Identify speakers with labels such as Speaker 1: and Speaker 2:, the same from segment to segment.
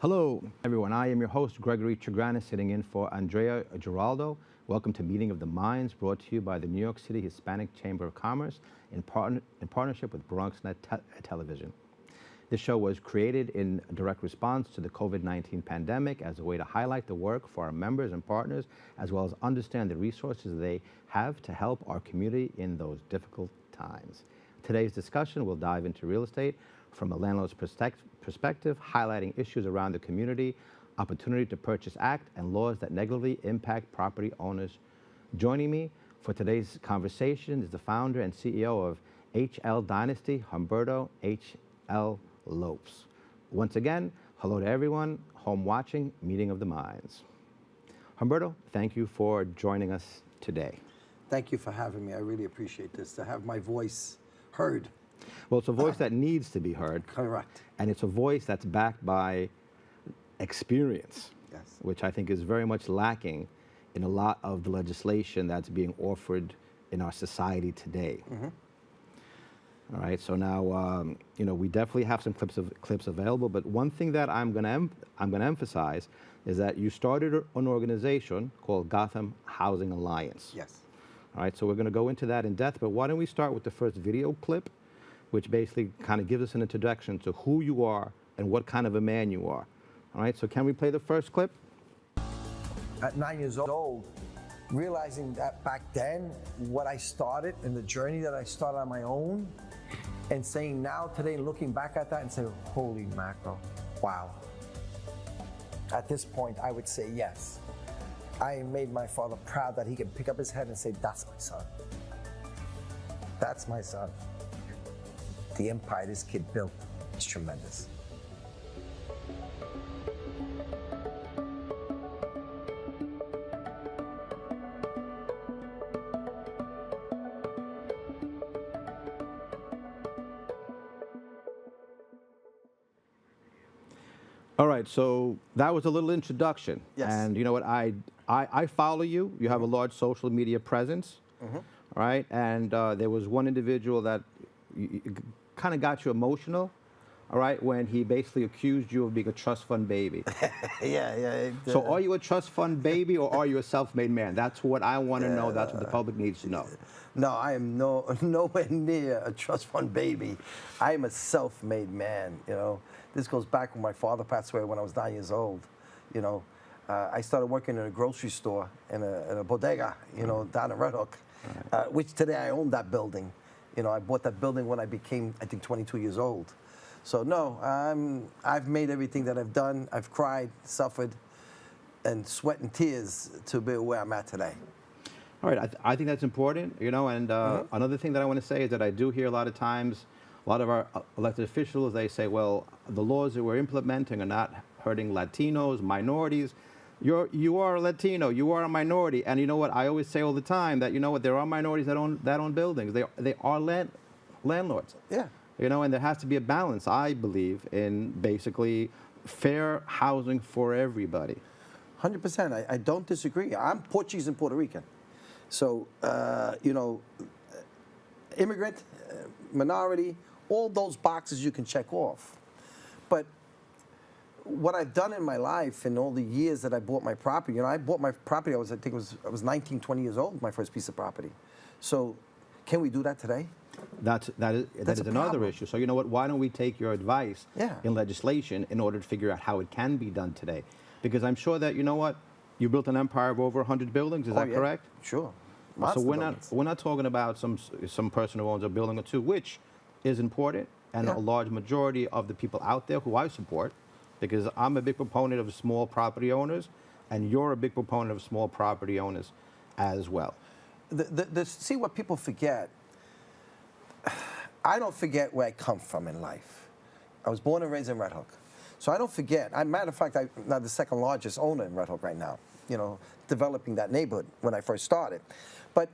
Speaker 1: Hello, everyone. I am your host, Gregory Tsougranis, sitting in for Andrea Giraldo. Welcome to Meeting of the Minds, brought to you by the New York City Hispanic Chamber of Commerce in partnership with BronxNet Television. This show was created in direct response to the COVID-19 pandemic as a way to highlight the work for our members and partners, as well as understand the resources they have to help our community in those difficult times. Today's discussion will dive into real estate from a landlord's perspective, highlighting issues around the Community Opportunity to Purchase Act and laws that negatively impact property owners. Joining me for today's conversation is the founder and CEO of HL Dynasty, Humberto H.L. Lopez. Once again, hello to everyone home watching Meeting of the Minds. Humberto, thank you for joining us today.
Speaker 2: Thank you for having me. I really appreciate this, to have my voice heard.
Speaker 1: Well, it's a voice that needs to be heard.
Speaker 2: Correct.
Speaker 1: And it's a voice that's backed by experience,
Speaker 2: Yes.
Speaker 1: which I think is very much lacking in a lot of the legislation that's being offered in our society today.
Speaker 2: Mm-hmm.
Speaker 1: All right, so now, we definitely have some clips available, but one thing that I'm going to emphasize is that you started an organization called Gotham Housing Alliance.
Speaker 2: Yes.
Speaker 1: All right, so we're going to go into that in depth, but why don't we start with the first video clip, which basically kind of gives us an introduction to who you are and what kind of a man you are. All right, so can we play the first clip?
Speaker 3: At 9 years old, realizing that back then, what I started and the journey that I started on my own, and saying now, today, looking back at that and say, holy mackerel, wow. At this point, I would say yes. I made my father proud that he could pick up his head and say, that's my son. That's my son. The empire this kid built is tremendous.
Speaker 1: All right, so that was a little introduction.
Speaker 2: Yes.
Speaker 1: And you know what, I follow you. You have a large social media presence,
Speaker 2: Mm-hmm.
Speaker 1: all right? And there was one individual that kind of got you emotional, all right, when he basically accused you of being a trust fund baby.
Speaker 2: Yeah.
Speaker 1: So are you a trust fund baby or are you a self-made man? That's what I want to know. That's what the public needs to know.
Speaker 2: No, I am nowhere near a trust fund baby. I am a self-made man, This goes back when my father passed away when I was 9 years old, I started working in a grocery store, in a bodega, down in Red Hook, which today I own that building. I bought that building when I became, I think, 22 years old. So no, I've made everything that I've done. I've cried, suffered, and sweat and tears to be where I'm at today.
Speaker 1: All right, I think that's important, and another thing that I want to say is that I do hear a lot of times, a lot of our elected officials, they say, well, the laws that we're implementing are not hurting Latinos, minorities. You are a Latino, you are a minority, and you know what, I always say all the time that, there are minorities that own buildings. They are landlords.
Speaker 2: Yeah.
Speaker 1: And there has to be a balance, I believe, in basically fair housing for everybody.
Speaker 2: 100%. I don't disagree. I'm Portuguese and Puerto Rican. So, immigrant, minority, all those boxes you can check off. But what I've done in my life in all the years that I bought my property, I bought my property, I was 19, 20 years old, my first piece of property. So can we do that today?
Speaker 1: That is another issue. So you know what, why don't we take your advice in legislation in order to figure out how it can be done today? Because I'm sure that, you built an empire of over 100 buildings, is that correct?
Speaker 2: Sure.
Speaker 1: So we're not talking about some person who owns a building or two, which is important, and a large majority of the people out there who I support, because I'm a big proponent of small property owners, and you're a big proponent of small property owners as well.
Speaker 2: See what people forget. I don't forget where I come from in life. I was born and raised in Red Hook. So I don't forget. Matter of fact, I'm now the second largest owner in Red Hook right now, developing that neighborhood when I first started. But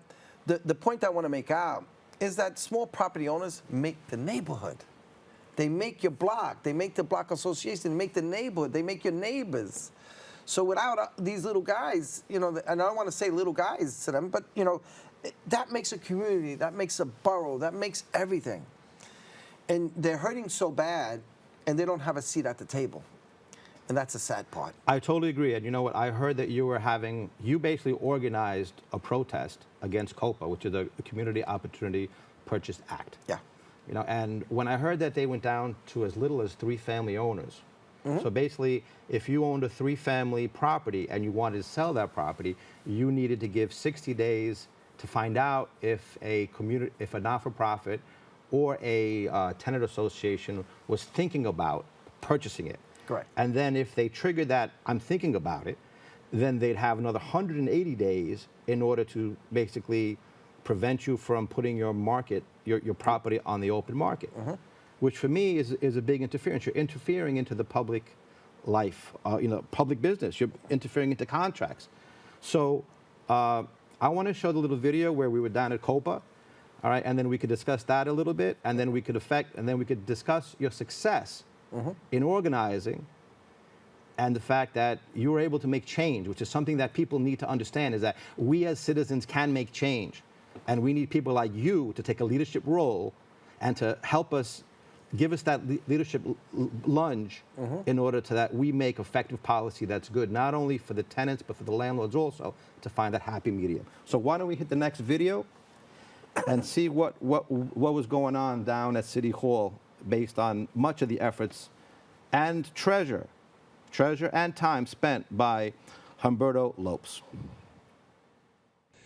Speaker 2: the point I want to make out is that small property owners make the neighborhood. They make your block. They make the block association. They make the neighborhood. They make your neighbors. So without these little guys, and I don't want to say little guys to them, but, that makes a community. That makes a borough. That makes everything. And they're hurting so bad, and they don't have a seat at the table. And that's the sad part.
Speaker 1: I totally agree. And you know what? I heard that you basically organized a protest against COPA, which is a Community Opportunity Purchase Act.
Speaker 2: Yeah.
Speaker 1: You know, and when I heard that they went down to as little as 3 family owners, so basically, if you owned a 3-family property and you wanted to sell that property, you needed to give 60 days to find out if a not-for-profit or a tenant association was thinking about purchasing it.
Speaker 2: Correct.
Speaker 1: And then if they triggered that, I'm thinking about it, then they'd have another 180 days in order to basically prevent you from putting your property on the open market, which for me is a big interference. You're interfering into the public life, public business. You're interfering into contracts. So I want to show the little video where we were down at COPA, all right, and then we could discuss that a little bit, and then we could discuss your success in organizing, and the fact that you were able to make change, which is something that people need to understand, is that we as citizens can make change. And we need people like you to take a leadership role and to help us, give us that leadership lunge in order to that we make effective policy that's good, not only for the tenants, but for the landlords also, to find that happy medium. So why don't we hit the next video and see what was going on down at City Hall based on much of the efforts and treasure and time spent by Humberto Lopez.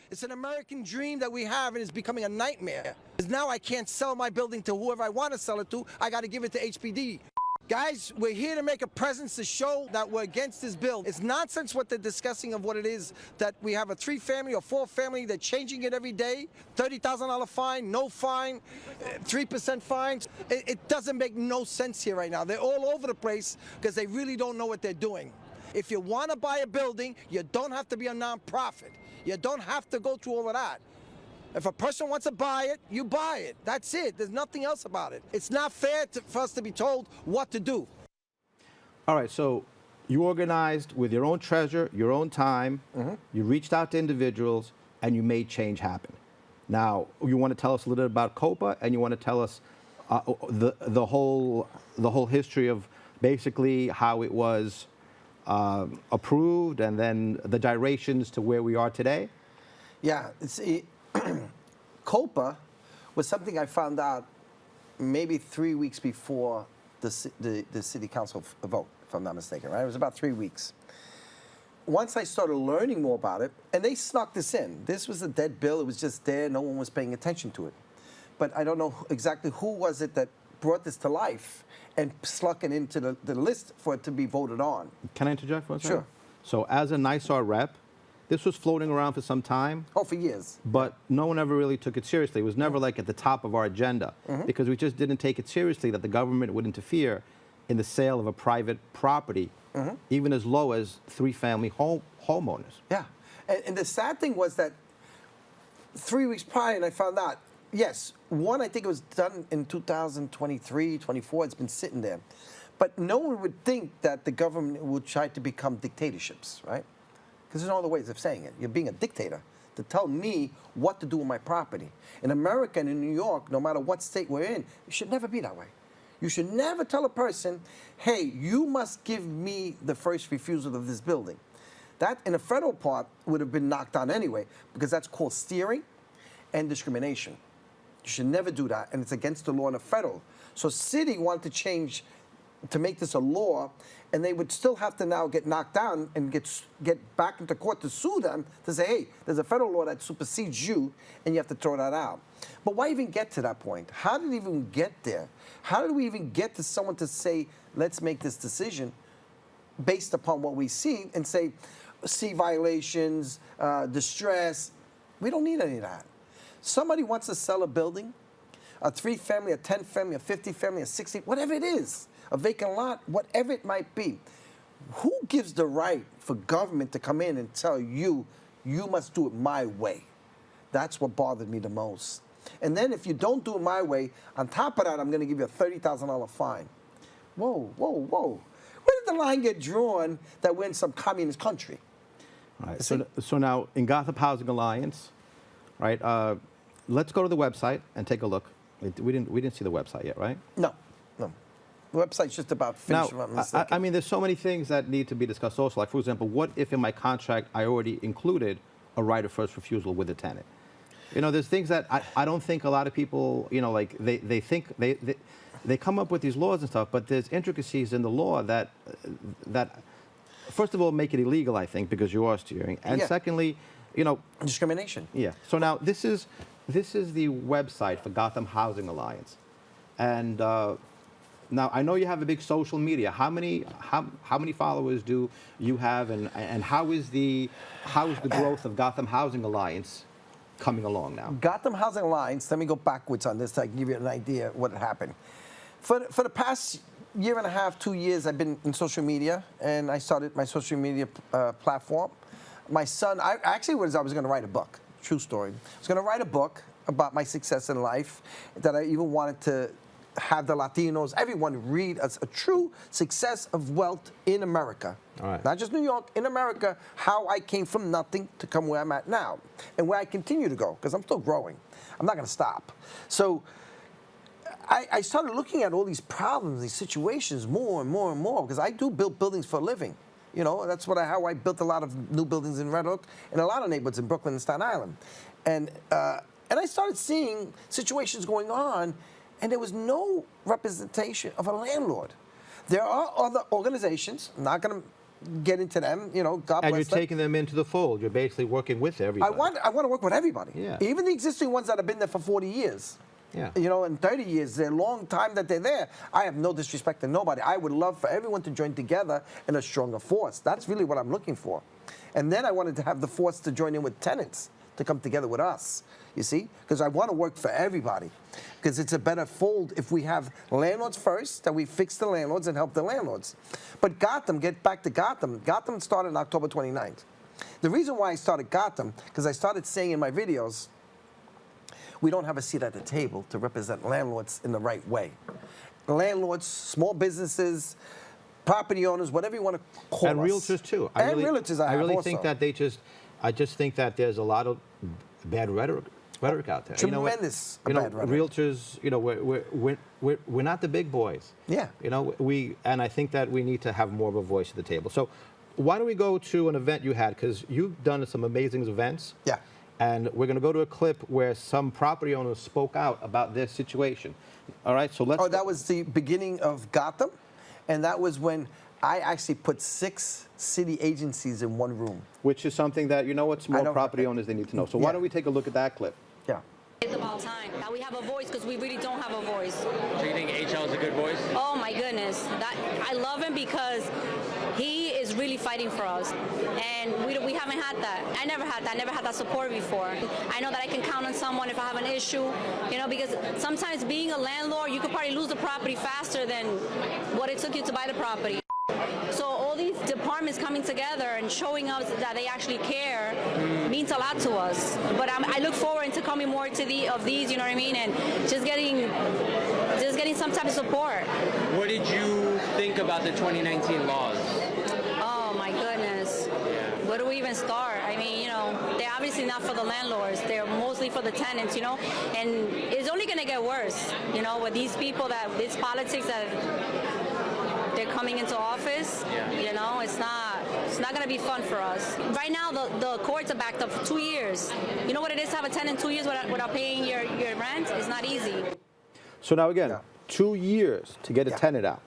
Speaker 3: It's an American dream that we have, and it's becoming a nightmare. Because now I can't sell my building to whoever I want to sell it to. I got to give it to HPD. Guys, we're here to make a presence to show that we're against this bill. It's nonsense what they're discussing of what it is, that we have a 3-family or 4-family, they're changing it every day. $30,000 fine, no fine, 3% fines. It doesn't make no sense here right now. They're all over the place because they really don't know what they're doing. If you want to buy a building, you don't have to be a nonprofit. You don't have to go through all of that. If a person wants to buy it, you buy it. That's it. There's nothing else about it. It's not fair for us to be told what to do.
Speaker 1: All right, so you organized with your own treasure, your own time, you reached out to individuals, and you made change happen. Now, you want to tell us a little bit about COPA, and you want to tell us the whole history of basically how it was approved, and then the gyrations to where we are today?
Speaker 2: Yeah, COPA was something I found out maybe 3 weeks before the city council vote, if I'm not mistaken, right? It was about 3 weeks. Once I started learning more about it, and they snuck this in. This was a dead bill. It was just there. No one was paying attention to it. But I don't know exactly who was it that brought this to life and sluck it into the list for it to be voted on.
Speaker 1: Can I interject for a second?
Speaker 2: Sure.
Speaker 1: So as a NYC rep, this was floating around for some time.
Speaker 2: Oh, for years.
Speaker 1: But no one ever really took it seriously. It was never like at the top of our agenda because we just didn't take it seriously that the government would interfere in the sale of a private property, even as low as 3-family homeowners.
Speaker 2: Yeah. And the sad thing was that 3 weeks prior, and I found out, yes, one, I think it was done in 2023, 24. It's been sitting there. But no one would think that the government would try to become dictatorships, right? Because there's no other ways of saying it. You're being a dictator to tell me what to do with my property. In America and in New York, no matter what state we're in, it should never be that way. You should never tell a person, hey, you must give me the first refusal of this building. That, in a federal part, would have been knocked down anyway, because that's called steering and discrimination. You should never do that, and it's against the law in a federal. So city wanted to change, to make this a law, and they would still have to now get knocked down and get back into court to sue them to say, hey, there's a federal law that supersedes you, and you have to throw that out. But why even get to that point? How did it even get there? How did we even get to someone to say, let's make this decision based upon what we see, and say, see violations, distress? We don't need any of that. Somebody wants to sell a building, a 3-family, a 10-family, a 50-family, a 60, whatever it is, a vacant lot, whatever it might be. Who gives the right for government to come in and tell you, you must do it my way? That's what bothered me the most. And then if you don't do it my way, on top of that, I'm going to give you a $30,000 fine. Whoa, whoa, whoa. Where did the line get drawn that we're in some communist country?
Speaker 1: All right. So now, in Gotham Housing Alliance, right, let's go to the website and take a look. We didn't see the website yet, right?
Speaker 2: No. The website's just about
Speaker 1: Now,
Speaker 2: finishing what I'm mistaken.
Speaker 1: I mean, there's so many things that need to be discussed also. Like, for example, what if in my contract I already included a right of first refusal with the tenant? You know, there's things that I don't think a lot of people, you know, like they think they come up with these laws and stuff, but there's intricacies in the law that first of all make it illegal, I think, because you are steering, and
Speaker 2: Yeah.
Speaker 1: secondly, you know,
Speaker 2: Discrimination.
Speaker 1: yeah. So now this is the website for Gotham Housing Alliance, and now I know you have a big social media. How many followers do you have, and how is the growth of Gotham Housing Alliance coming along now?
Speaker 2: Gotham Housing Alliance, let me go backwards on this to give you an idea of what happened. For the past year and a half, 2 years, I've been in social media, and I started my social media platform. My son, I was going to write a book, true story. I was going to write a book about my success in life, that I even wanted to have the Latinos, everyone read as a true success of wealth in America.
Speaker 1: All right.
Speaker 2: Not just New York, in America, how I came from nothing to come where I'm at now, and where I continue to go, because I'm still growing. I'm not going to stop. So I started looking at all these problems, these situations more and more and more, because I do build buildings for a living. You know, that's how I built a lot of new buildings in Red Hook and a lot of neighborhoods in Brooklyn and Staten Island. And I started seeing situations going on, and there was no representation of a landlord. There are other organizations, I'm not going to get into them, you know, God bless them.
Speaker 1: And you're taking them into the fold. You're basically working with everybody.
Speaker 2: I want to work with everybody.
Speaker 1: Yeah.
Speaker 2: Even the existing ones that have been there for 40 years.
Speaker 1: Yeah.
Speaker 2: You know, in 30 years, they're a long time that they're there. I have no disrespect to nobody. I would love for everyone to join together in a stronger force. That's really what I'm looking for. And then I wanted to have the force to join in with tenants, to come together with us, you see? Because I want to work for everybody. Because it's a better fold if we have landlords first, that we fix the landlords and help the landlords. But Gotham, get back to Gotham. Gotham started on October 29th. The reason why I started Gotham, because I started saying in my videos, we don't have a seat at the table to represent landlords in the right way. Landlords, small businesses, property owners, whatever you want to call
Speaker 1: And
Speaker 2: us.
Speaker 1: realtors too.
Speaker 2: Realtors I
Speaker 1: really
Speaker 2: have
Speaker 1: think
Speaker 2: also.
Speaker 1: that I just think that there's a lot of bad rhetoric out there.
Speaker 2: Tremendous
Speaker 1: you know,
Speaker 2: bad rhetoric.
Speaker 1: Realtors, you know, we're not the big boys.
Speaker 2: Yeah.
Speaker 1: You know, and I think that we need to have more of a voice at the table. So why don't we go to an event you had, because you've done some amazing events.
Speaker 2: Yeah.
Speaker 1: And we're going to go to a clip where some property owners spoke out about their situation. All right, so let's.
Speaker 2: Oh, that was the beginning of Gotham, and that was when I actually put 6 city agencies in one room.
Speaker 1: Which is something that, you know what, small property owners, they need to know. So why
Speaker 2: Yeah.
Speaker 1: don't we take a look at that clip?
Speaker 2: Yeah.
Speaker 4: It's about time that we have a voice, because we really don't have a voice.
Speaker 5: Do you think HL is a good voice?
Speaker 4: Oh my goodness, I love him because he is really fighting for us, and we haven't had that. I never had that support before. I know that I can count on someone if I have an issue, you know, because sometimes being a landlord, you could probably lose the property faster than what it took you to buy the property. So all these departments coming together and showing us that they actually care means a lot to us. But I look forward to coming more to these, you know what I mean, and just getting some type of support.
Speaker 5: What did you think about the 2019 laws?
Speaker 4: Oh my goodness.
Speaker 5: Yeah.
Speaker 4: Where do we even start? I mean, you know, they're obviously not for the landlords. They're mostly for the tenants, you know, and it's only going to get worse, you know, with these people this politics that they're coming into office.
Speaker 5: Yeah.
Speaker 4: You know, it's not going to be fun for us. Right now, the courts are backed up for 2 years. You know what it is to have a tenant 2 years without paying your rent? It's not easy.
Speaker 1: So now again,
Speaker 2: Yeah.
Speaker 1: 2 years to get a
Speaker 2: Yeah.
Speaker 1: tenant out.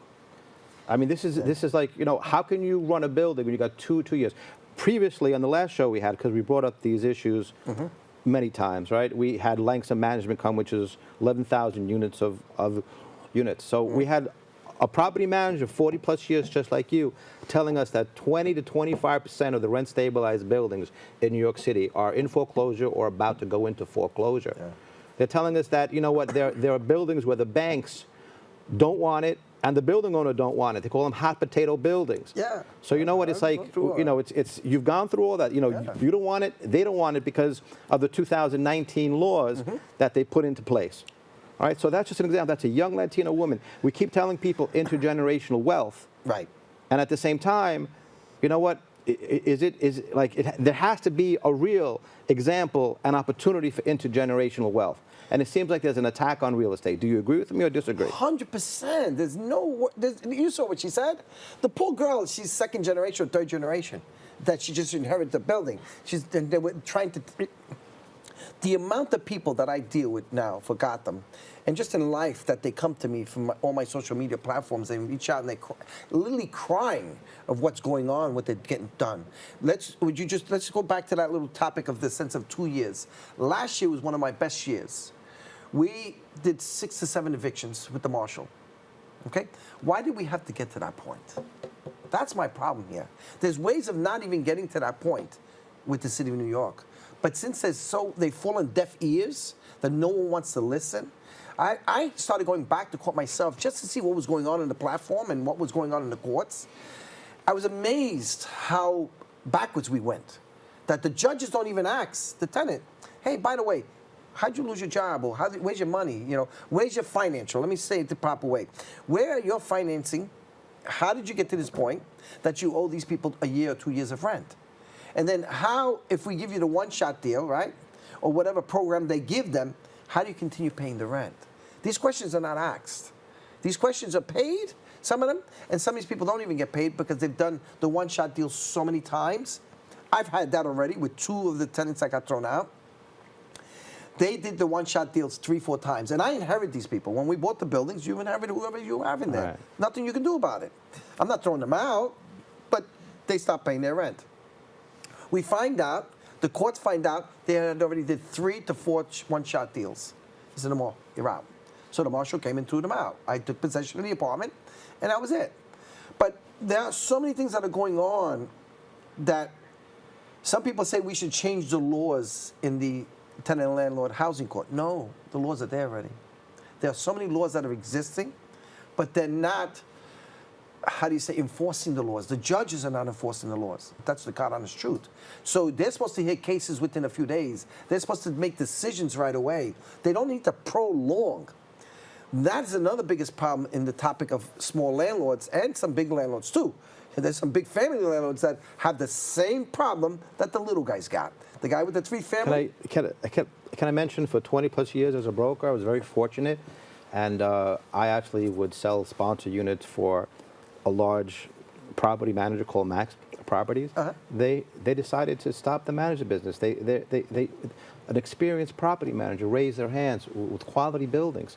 Speaker 1: I mean, this is like, you know, how can you run a building when you got two years? Previously, on the last show we had, because we brought up these issues many times, right? We had Langston Management come, which is 11,000 units of units. So we had a property manager, 40 plus years, just like you, telling us that 20 to 25% of the rent stabilized buildings in New York City are in foreclosure or about to go into foreclosure. Yeah. They're telling us that, you know what, there are buildings where the banks don't want it and the building owner don't want it. They call them hot potato buildings.
Speaker 2: Yeah.
Speaker 1: So you know what, it's like, you know, it's you've gone through all that. You know, you don't want it, they don't want it because of the 2019 laws that they put into place. All right, so that's just an example. That's a young Latino woman. We keep telling people intergenerational wealth.
Speaker 2: Right.
Speaker 1: And at the same time, you know what? there has to be a real example and opportunity for intergenerational wealth. And it seems like there's an attack on real estate. Do you agree with me or disagree?
Speaker 2: 100%. You saw what she said? The poor girl, she's second generation or third generation, that she just inherited the building. They were trying to... The amount of people that I deal with now for Gotham, and just in life that they come to me from all my social media platforms, they reach out and they literally crying of what's going on, what they're getting done. Let's go back to that little topic of the sense of 2 years. Last year was one of my best years. We did 6 to 7 evictions with the marshal. Okay? Why did we have to get to that point? That's my problem here. There's ways of not even getting to that point with the city of New York. But since they've fallen deaf ears that no one wants to listen, I started going back to court myself just to see what was going on in the platform and what was going on in the courts. I was amazed how backwards we went, that the judges don't even ask the tenant, hey, by the way, how'd you lose your job? Or where's your money? Where's your financial? Let me say it the proper way. Where are your financing? How did you get to this point that you owe these people a year or 2 years of rent? And then how, if we give you the one-shot deal, right, or whatever program they give them, how do you continue paying the rent? These questions are not asked. These questions are paid, some of them, and some of these people don't even get paid because they've done the one-shot deal so many times. I've had that already with 2 of the tenants that got thrown out. They did the one-shot deals 3, 4 times. And I inherit these people. When we bought the buildings, you inherit whoever you have in there.
Speaker 1: Right.
Speaker 2: Nothing you can do about it. I'm not throwing them out, but they stopped paying their rent. We find out, the courts find out, they had already did 3 to 4 one-shot deals. He said, no more, you're out. So the marshal came and threw them out. I took possession of the apartment, and that was it. But there are so many things that are going on that some people say we should change the laws in the tenant and landlord housing court. No, the laws are there already. There are so many laws that are existing, but they're not, how do you say, enforcing the laws. The judges are not enforcing the laws. That's the God honest truth. So they're supposed to hear cases within a few days. They're supposed to make decisions right away. They don't need to prolong. That's another biggest problem in the topic of small landlords and some big landlords too. And there's some big family landlords that have the same problem that the little guys got. The guy with the 3 family.
Speaker 1: Can I mention, for 20 plus years as a broker, I was very fortunate, and I actually would sell sponsor units for a large property manager called Max Properties. They decided to stop the management business. An experienced property manager raised their hands with quality buildings.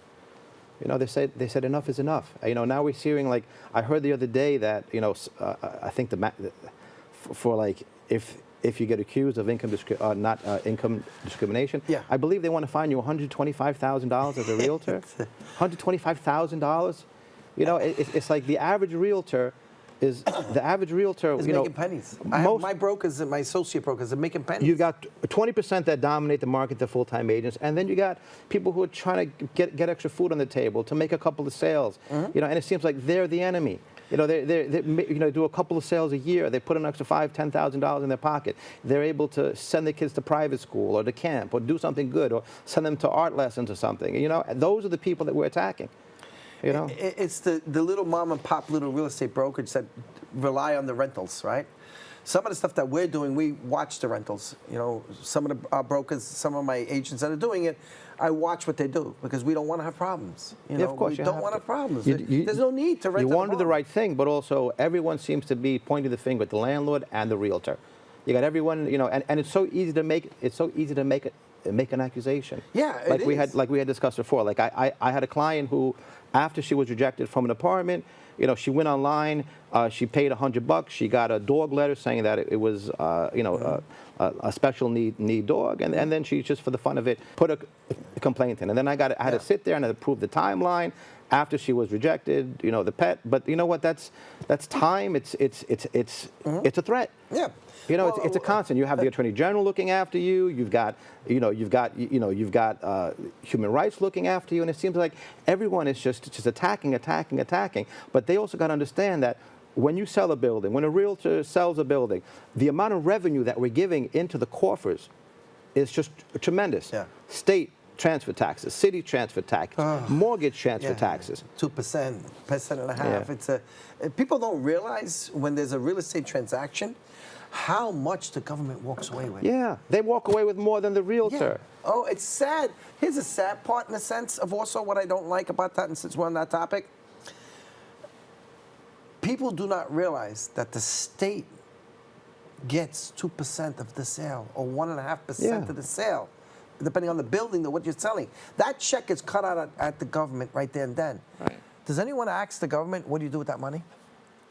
Speaker 1: They said enough is enough. Now we're hearing, like, I heard the other day that I think if you get accused of income discrimination,
Speaker 2: yeah.
Speaker 1: I believe they want to fine you $125,000 as a realtor. $125,000. It's like the average realtor is
Speaker 2: making pennies. My brokers and my associate brokers are making pennies.
Speaker 1: You've got 20% that dominate the market, the full-time agents, and then you got people who are trying to get extra food on the table to make a couple of sales. And it seems like they're the enemy. They do a couple of sales a year. They put an extra $5,000, $10,000 in their pocket. They're able to send their kids to private school or to camp or do something good or send them to art lessons or something. Those are the people that we're attacking.
Speaker 2: It's the little mom and pop little real estate brokerage that rely on the rentals, right? Some of the stuff that we're doing, we watch the rentals. Some of our brokers, some of my agents that are doing it, I watch what they do because we don't want to have problems.
Speaker 1: Yeah, of course,
Speaker 2: we don't want to have problems. There's no need to rent.
Speaker 1: You want to do the right thing, but also everyone seems to be pointing the finger at the landlord and the realtor. You got everyone, and it's so easy to make an accusation.
Speaker 2: Yeah,
Speaker 1: we had discussed before. Like I had a client who, after she was rejected from an apartment, she went online, she paid $100, she got a dog letter saying that it was a special need dog, and then she, just for the fun of it, put a complaint in, and then I had to sit there and I had to prove the timeline after she was rejected, the pet. But you know what? That's time. It's a threat.
Speaker 2: Yeah.
Speaker 1: It's a constant. You have the Attorney General looking after you. You've got human rights looking after you, and it seems like everyone is just attacking. But they also got to understand that when you sell a building, when a realtor sells a building, the amount of revenue that we're giving into the coffers is just tremendous.
Speaker 2: Yeah.
Speaker 1: State transfer taxes, city transfer tax, mortgage transfer taxes.
Speaker 2: 2%, 1.5%. It's people don't realize when there's a real estate transaction, how much the government walks away with.
Speaker 1: Yeah, they walk away with more than the realtor.
Speaker 2: Yeah. Oh, it's sad. Here's a sad part in a sense of also what I don't like about that, and since we're on that topic, people do not realize that the state gets 2% of the sale or 1.5% of the sale, depending on the building or what you're selling. That check is cut out at the government right there and then.
Speaker 1: Right.
Speaker 2: Does anyone ask the government, what do you do with that money?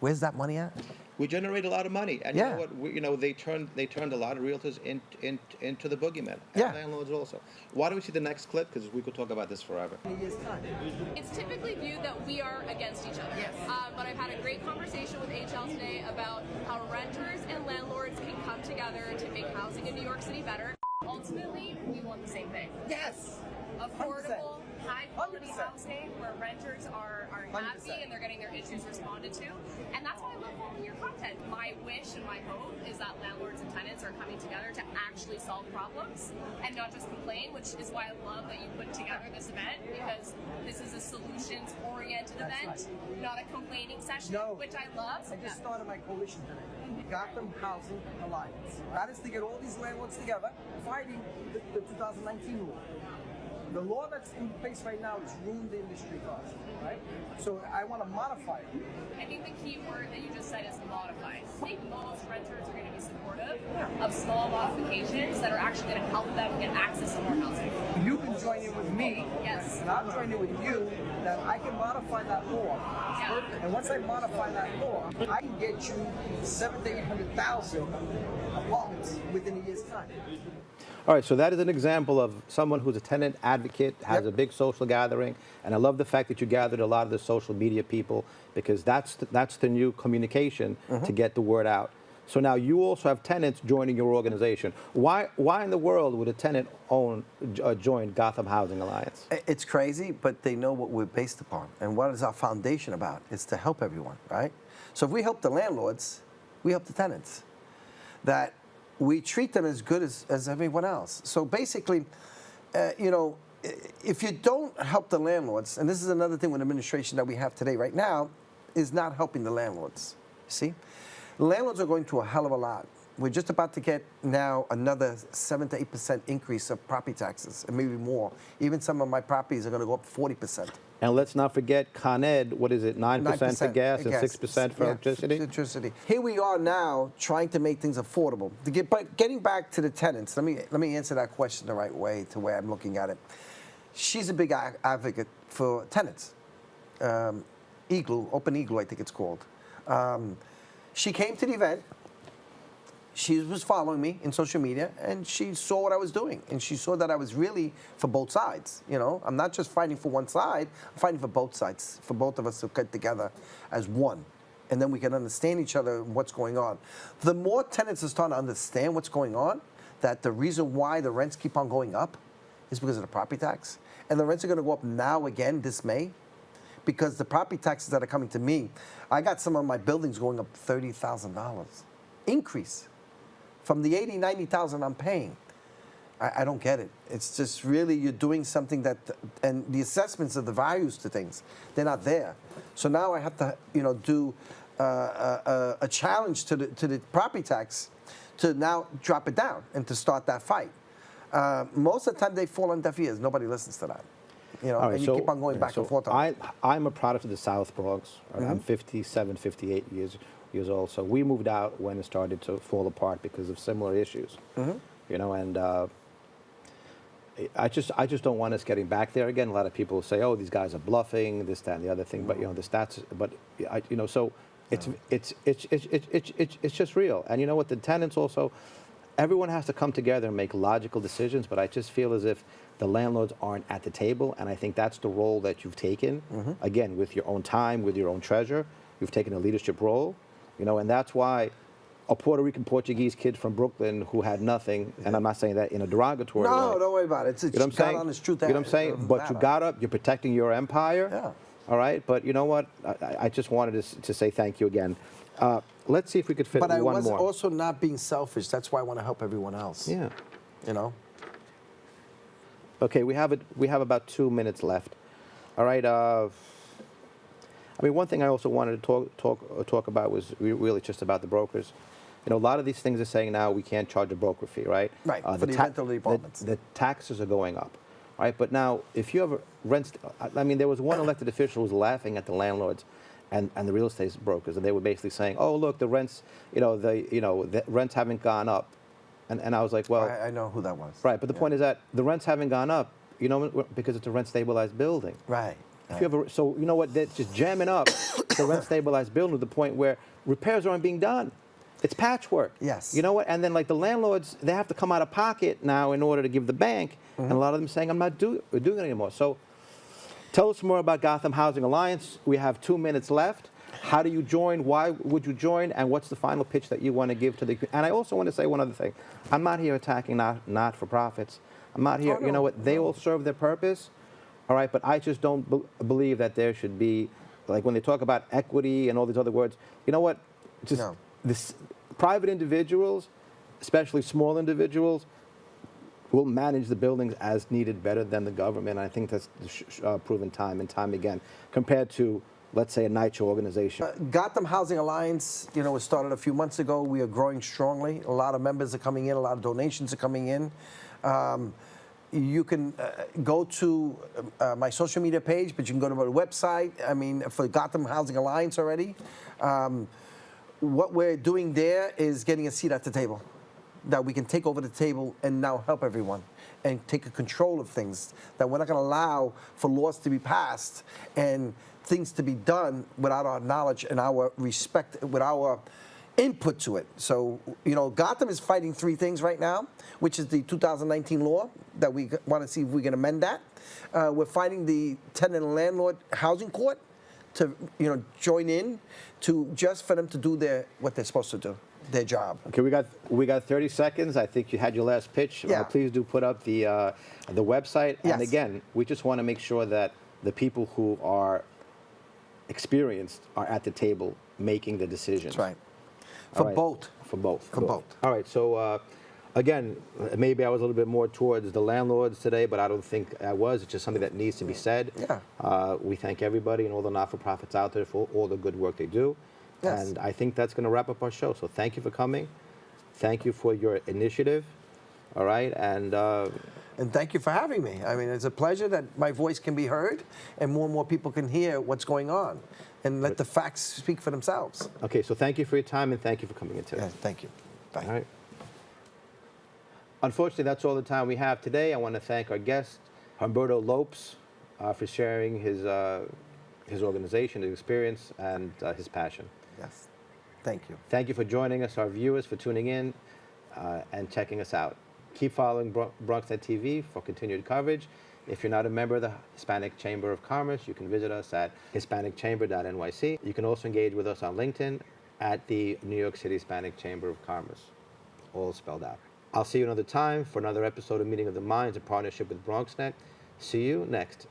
Speaker 2: Where's that money at?
Speaker 1: We generate a lot of money, and
Speaker 2: Yeah.
Speaker 1: you know what? They turned a lot of realtors into the boogeymen.
Speaker 2: Yeah.
Speaker 1: And landlords also. Why don't we see the next clip? Because we could talk about this forever.
Speaker 6: It's typically viewed that we are against each other.
Speaker 2: Yes.
Speaker 6: But I've had a great conversation with HL today about how renters and landlords can come together to make housing in New York City better. Ultimately, we want the same thing.
Speaker 2: Yes.
Speaker 6: Affordable, high-quality
Speaker 2: 100%.
Speaker 6: housing where renters are happy
Speaker 2: 100%.
Speaker 6: and they're getting their issues responded to. And that's why I love following your content. My wish and my hope is that landlords and tenants are coming together to actually solve problems and not just complain, which is why I love that you put together this event, because this is a solutions-oriented event, not a complaining session, which I love.
Speaker 3: I just started my coalition today. Gotham Housing Alliance. That is to get all these landlords together fighting the 2019 law. The law that's in place right now has ruined the industry for us, right? So I want to modify it.
Speaker 6: I think the key word that you just said is modify. I think most renters are going to be supportive of small modifications that are actually going to help them get access to more housing.
Speaker 3: You can join in with me,
Speaker 6: Yes.
Speaker 3: and I'll join in with you, that I can modify that law.
Speaker 6: Yeah.
Speaker 3: And once I modify that law, I can get you 700,000 to 800,000 apartments within a year's time.
Speaker 1: All right, so that is an example of someone who's a tenant advocate, has a big social gathering, and I love the fact that you gathered a lot of the social media people, because that's the new communication to get the word out. So now you also have tenants joining your organization. Why in the world would a tenant join Gotham Housing Alliance?
Speaker 2: It's crazy, but they know what we're based upon. And what is our foundation about? It's to help everyone, right? So if we help the landlords, we help the tenants. That we treat them as good as everyone else. So basically, if you don't help the landlords, and this is another thing with administration that we have today right now, is not helping the landlords. See? The landlords are going through a hell of a lot. We're just about to get now another 7 to 8% increase of property taxes, and maybe more. Even some of my properties are going to go up 40%.
Speaker 1: And let's not forget Con Ed, what is it, 9% for gas and 6% for electricity?
Speaker 2: Electricity. Here we are now trying to make things affordable. But getting back to the tenants, let me answer that question the right way to where I'm looking at it. She's a big advocate for tenants. Igloo, Open Igloo, I think it's called. She came to the event. She was following me in social media, and she saw what I was doing, and she saw that I was really for both sides. You know, I'm not just fighting for one side. I'm fighting for both sides, for both of us to get together as one, and then we can understand each other and what's going on. The more tenants are starting to understand what's going on, that the reason why the rents keep on going up is because of the property tax, and the rents are going to go up now again this May, because the property taxes that are coming to me, I got some of my buildings going up $30,000 increase. From the 80, 90,000 I'm paying. I don't get it. It's just really you're doing something that, and the assessments of the values to things, they're not there. So now I have to, do a challenge to the property tax to now drop it down and to start that fight. Most of the time they fall on deaf ears. Nobody listens to that.
Speaker 1: Right,
Speaker 2: and you keep on going back and forth on it.
Speaker 1: I'm a product of the South Bronx. Right? I'm 57, 58 years old. So we moved out when it started to fall apart because of similar issues. And I just don't want us getting back there again. A lot of people say, "Oh, these guys are bluffing," this, that, and the other thing. But the stats. But so it's just real. And you know what? The tenants also. Everyone has to come together and make logical decisions. But I just feel as if the landlords aren't at the table, and I think that's the role that you've taken. Again, with your own time, with your own treasure, you've taken a leadership role. And that's why a Puerto Rican Portuguese kid from Brooklyn who had nothing, and I'm not saying that in a derogatory way.
Speaker 2: No, don't worry about it. It's
Speaker 1: what I'm
Speaker 2: honest truth.
Speaker 1: You know what I'm saying? But you got up, you're protecting your empire.
Speaker 2: Yeah.
Speaker 1: All right? But you know what? I just wanted to say thank you again. Let's see if we could fit
Speaker 2: But I
Speaker 1: one
Speaker 2: was
Speaker 1: more.
Speaker 2: also not being selfish. That's why I want to help everyone else.
Speaker 1: Yeah.
Speaker 2: Okay,
Speaker 1: we have about 2 minutes left. All right. One thing I also wanted to talk about was really just about the brokers. a lot of these things are saying now we can't charge a broker fee, right?
Speaker 2: Right, for the rental departments.
Speaker 1: The taxes are going up, right? But now, if you have rents, I mean, there was one elected official who was laughing at the landlords and the real estate brokers, and they were basically saying, "Oh, look, the rents, the rents haven't gone up," and I was like, "Well,
Speaker 2: I know who that was.
Speaker 1: right." But the point is that the rents haven't gone up, because it's a rent-stabilized building.
Speaker 2: Right.
Speaker 1: If you have so you know what? They're just jamming up the rent-stabilized building to the point where repairs aren't being done. It's patchwork.
Speaker 2: Yes.
Speaker 1: You know what? And then like the landlords, they have to come out of pocket now in order to give the bank, and a lot of them saying, "I'm not doing it anymore." So, tell us more about Gotham Housing Alliance. We have 2 minutes left. How do you join? Why would you join? And what's the final pitch that you want to give to the? And I also want to say one other thing. I'm not here attacking not-for-profits. I'm not here. You know what? They all serve their purpose. All right, but I just don't believe that there should be, like when they talk about equity and all these other words, you know what? Just this private individuals, especially small individuals, will manage the buildings as needed better than the government. And I think that's proven time and time again, compared to, let's say, a NYC organization.
Speaker 2: Gotham Housing Alliance, was started a few months ago. We are growing strongly. A lot of members are coming in. A lot of donations are coming in. You can go to my social media page, but you can go to my website. I mean, for Gotham Housing Alliance already. What we're doing there is getting a seat at the table, that we can take over the table and now help everyone and take control of things, that we're not going to allow for laws to be passed and things to be done without our knowledge and our respect, with our input to it. So, Gotham is fighting 3 things right now, which is the 2019 law that we want to see if we can amend that. We're fighting the tenant and landlord housing court to, join in just for them to do what they're supposed to do, their job.
Speaker 1: Okay, we got 30 seconds. I think you had your last pitch.
Speaker 2: Yeah.
Speaker 1: Please do put up the website.
Speaker 2: Yes.
Speaker 1: And again, we just want to make sure that the people who are experienced are at the table making the decisions.
Speaker 2: That's right.
Speaker 1: All right.
Speaker 2: For both.
Speaker 1: All right, so again, maybe I was a little bit more towards the landlords today, but I don't think I was. It's just something that needs to be said.
Speaker 2: Yeah.
Speaker 1: We thank everybody and all the not-for-profits out there for all the good work they do.
Speaker 2: Yes.
Speaker 1: And I think that's going to wrap up our show. So thank you for coming. Thank you for your initiative. All right, and
Speaker 2: thank you for having me. I mean, it's a pleasure that my voice can be heard and more people can hear what's going on and let the facts speak for themselves.
Speaker 1: Okay, so thank you for your time and thank you for coming in today.
Speaker 2: Yeah, thank you. Bye.
Speaker 1: All right. Unfortunately, that's all the time we have today. I want to thank our guest, Humberto Lopez, for sharing his organization, his experience, and his passion.
Speaker 2: Yes. Thank you.
Speaker 1: Thank you for joining us, our viewers, for tuning in and checking us out. Keep following BronxNet TV for continued coverage. If you're not a member of the Hispanic Chamber of Commerce, you can visit us at hispanicchamber.nyc. You can also engage with us on LinkedIn at the New York City Hispanic Chamber of Commerce, all spelled out. I'll see you another time for another episode of Meeting of the Minds in partnership with BronxNet. See you next